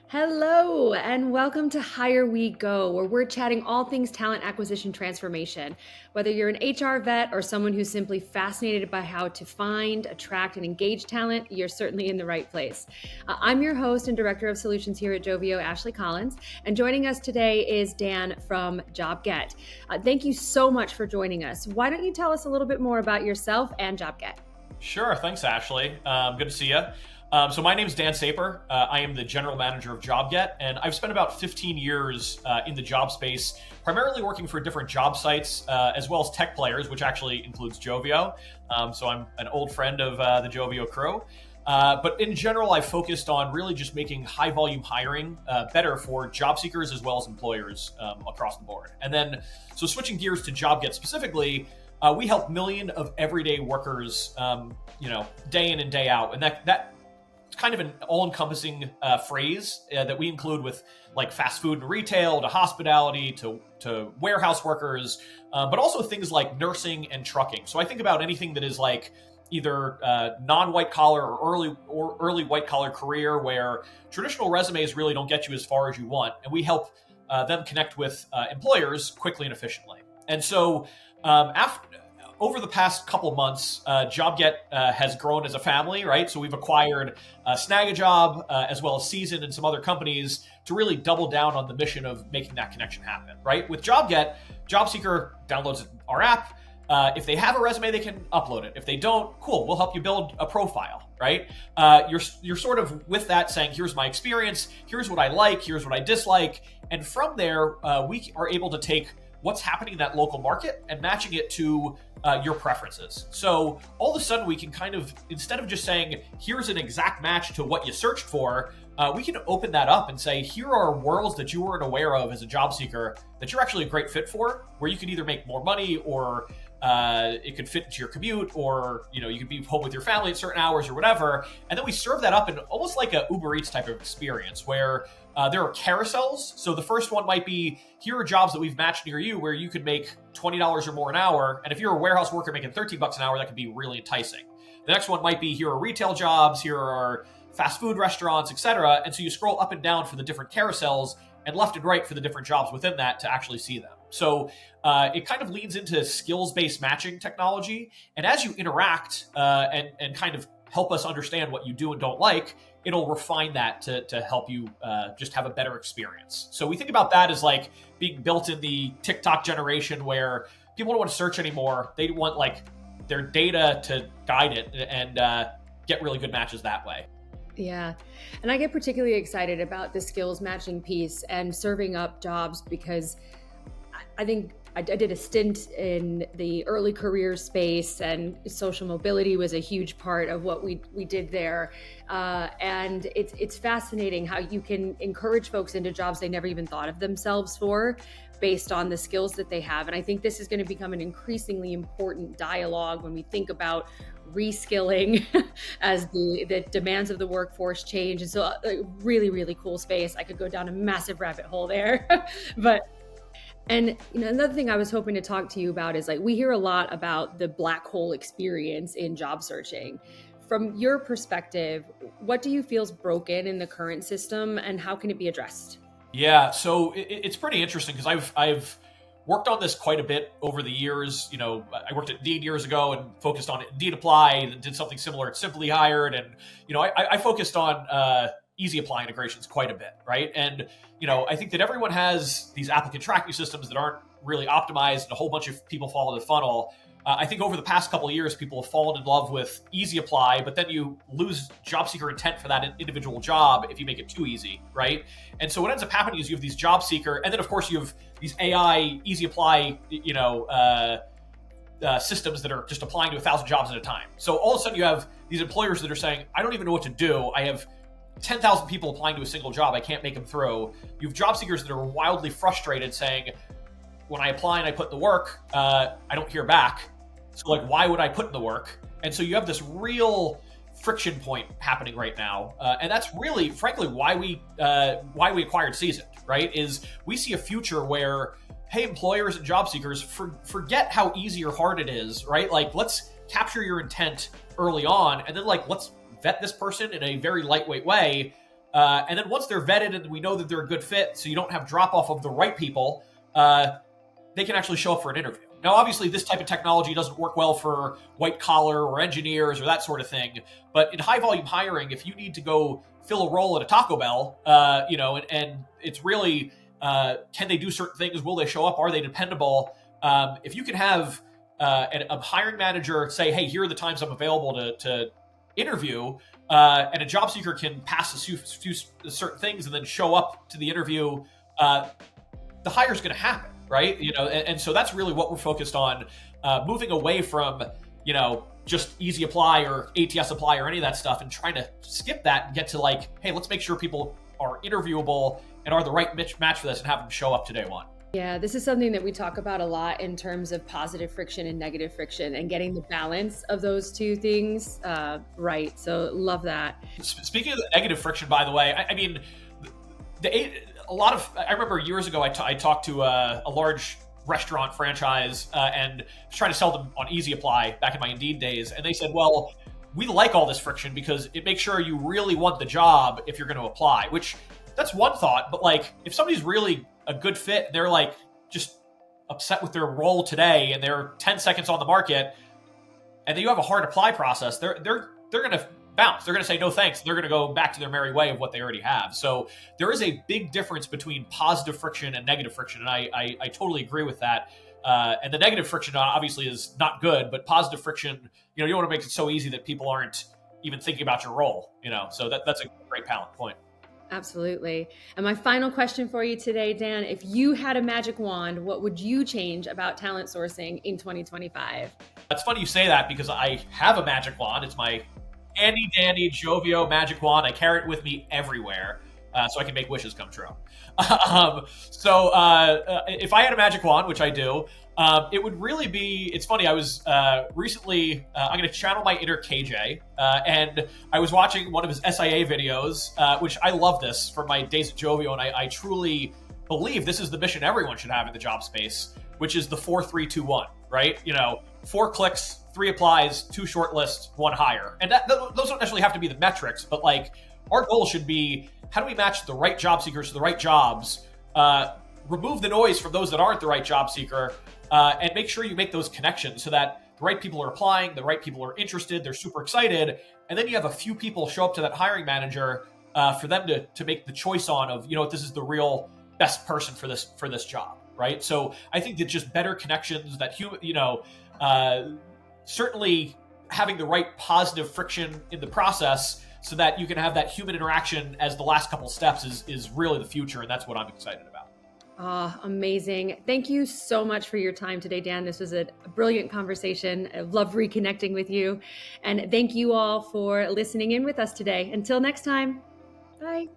Hello, and welcome to Hire We Go, where we're chatting all things talent acquisition transformation. Whether you're an HR vet or someone who's simply fascinated by how to find, attract, and engage talent, you're certainly in the right place. I'm your host and director of solutions here at Joveo, Ashlie Collins, and joining us today is Dan from JobGet. Thank you so much for joining us. Why don't you tell us a little bit more about yourself and JobGet? Sure. Thanks, Ashlie. Good to see you. So my name is Dan Sapir. I am the general manager of JobGet, and I've spent about 15 years in the job space, primarily working for different job sites, as well as tech players, which actually includes Joveo. So I'm an old friend of the Joveo crew. But in general, I've focused on really just making high volume hiring better for job seekers as well as employers across the board. And then, so switching gears to JobGet specifically, we help millions of everyday workers, day in and day out, and that it's kind of an all-encompassing phrase that we include with like fast food and retail, to hospitality, to warehouse workers, but also things like nursing and trucking. So I think about anything that is like either non-white collar or early white collar career where traditional resumes really don't get you as far as you want, and we help them connect with employers quickly and efficiently. And so over the past couple of months, JobGet has grown as a family, right? So we've acquired Snag-a-Job as well as Season and some other companies to really double down on the mission of making that connection happen, right? With JobGet, job seeker downloads our app. If they have a resume, they can upload it. If they don't, cool, we'll help you build a profile, right? You're sort of with that saying, here's my experience, here's what I like, here's what I dislike. And from there, we are able to take what's happening in that local market and matching it to your preferences. So all of a sudden we can kind of, instead of just saying, here's an exact match to what you searched for, we can open that up and say, here are worlds that you weren't aware of as a job seeker that you're actually a great fit for, where you could either make more money or it could fit into your commute, or you could be home with your family at certain hours or whatever. And then we serve that up in almost like a Uber Eats type of experience where there are carousels. So the first one might be, here are jobs that we've matched near you where you could make $20 or more an hour. And if you're a warehouse worker making $13 an hour, that could be really enticing. The next one might be, here are retail jobs, here are fast food restaurants, etc. And so you scroll up and down for the different carousels and left and right for the different jobs within that to actually see them. So it kind of leads into skills-based matching technology. And as you interact and kind of help us understand what you do and don't like, it'll refine that to help you just have a better experience. So we think about that as like being built in the TikTok generation where people don't want to search anymore. They want like their data to guide it and get really good matches that way. Yeah. And I get particularly excited about the skills matching piece and serving up jobs because I think I did a stint in the early career space, and social mobility was a huge part of what we did there. And it's fascinating how you can encourage folks into jobs they never even thought of themselves for, based on the skills that they have. And I think this is going to become an increasingly important dialogue when we think about reskilling as the demands of the workforce change. And so a really, really cool space. I could go down a massive rabbit hole there. And another thing I was hoping to talk to you about is, like, we hear a lot about the black hole experience in job searching. From your perspective, what do you feel is broken in the current system and how can it be addressed? Yeah, so it's pretty interesting because I've worked on this quite a bit over the years. I worked at Indeed years ago and focused on Indeed Apply, and did something similar at Simply Hired, and I focused on Easy Apply integrations quite a bit, right? And I think that everyone has these applicant tracking systems that aren't really optimized, and a whole bunch of people fall in the funnel. I think over the past couple of years, people have fallen in love with Easy Apply, but then you lose job seeker intent for that individual job if you make it too easy, right? And so what ends up happening is you have these job seeker, and then of course you have these AI Easy Apply, systems that are just applying to 1,000 jobs at a time. So all of a sudden you have these employers that are saying, I don't even know what to do. I have 10,000 people applying to a single job. I can't make them through. You have job seekers that are wildly frustrated saying, when I apply and I put in the work, I don't hear back. So like, why would I put in the work? And so you have this real friction point happening right now. And that's really, frankly, why we acquired Seasoned, right? Is we see a future where, hey, employers and job seekers, forget how easy or hard it is, right? Like, let's capture your intent early on, and then like, let's vet this person in a very lightweight way And then once they're vetted and we know that they're a good fit, so you don't have drop off of the right people, they can actually show up for an interview. Now, obviously, this type of technology doesn't work well for white collar or engineers or that sort of thing. But in high volume hiring, if you need to go fill a role at a Taco Bell, and it's really, can they do certain things? Will they show up? Are they dependable? If you can have a hiring manager say, hey, here are the times I'm available to interview, and a job seeker can pass a few certain things and then show up to the interview, the hire's going to happen, right? And so that's really what we're focused on, moving away from, just easy apply or ATS apply or any of that stuff, and trying to skip that and get to like, hey, let's make sure people are interviewable and are the right match for this, and have them show up to day one. Yeah, this is something that we talk about a lot in terms of positive friction and negative friction, and getting the balance of those two things right. So love that. Speaking of the negative friction, by the way, I mean, I remember years ago, I talked to a large restaurant franchise and was trying to sell them on Easy Apply back in my Indeed days. And they said, well, we like all this friction because it makes sure you really want the job if you're going to apply, which that's one thought. But like, if somebody's really a good fit, they're like just upset with their role today and they're 10 seconds on the market, and then you have a hard apply process, they're going to bounce. They're going to say no thanks. They're going to go back to their merry way of what they already have. So there is a big difference between positive friction and negative friction, and I totally agree with that. And the negative friction obviously is not good, but positive friction, you don't want to make it so easy that people aren't even thinking about your role. So that's a great point. Absolutely. And my final question for you today, Dan, if you had a magic wand, what would you change about talent sourcing in 2025? It's funny you say that, because I have a magic wand. It's my handy dandy Joveo magic wand. I carry it with me everywhere, so I can make wishes come true. So if I had a magic wand, which I do, it would really be, it's funny, I was recently, I'm going to channel my inner KJ, and I was watching one of his SIA videos, which I love this from my days at Joveo, and I truly believe this is the mission everyone should have in the job space, which is the 4-3-2-1, right? 4 clicks, 3 applies, 2 shortlists, 1 hire. And those don't necessarily have to be the metrics, but like, our goal should be, how do we match the right job seekers to the right jobs, remove the noise from those that aren't the right job seeker, and make sure you make those connections so that the right people are applying, the right people are interested, they're super excited, and then you have a few people show up to that hiring manager for them to make the choice on of, this is the real best person for this job, right? So I think that just better connections, that certainly having the right positive friction in the process, so that you can have that human interaction as the last couple steps is really the future, and that's what I'm excited about. Oh, amazing. Thank you so much for your time today, Dan. This was a brilliant conversation. I love reconnecting with you. And thank you all for listening in with us today. Until next time, bye.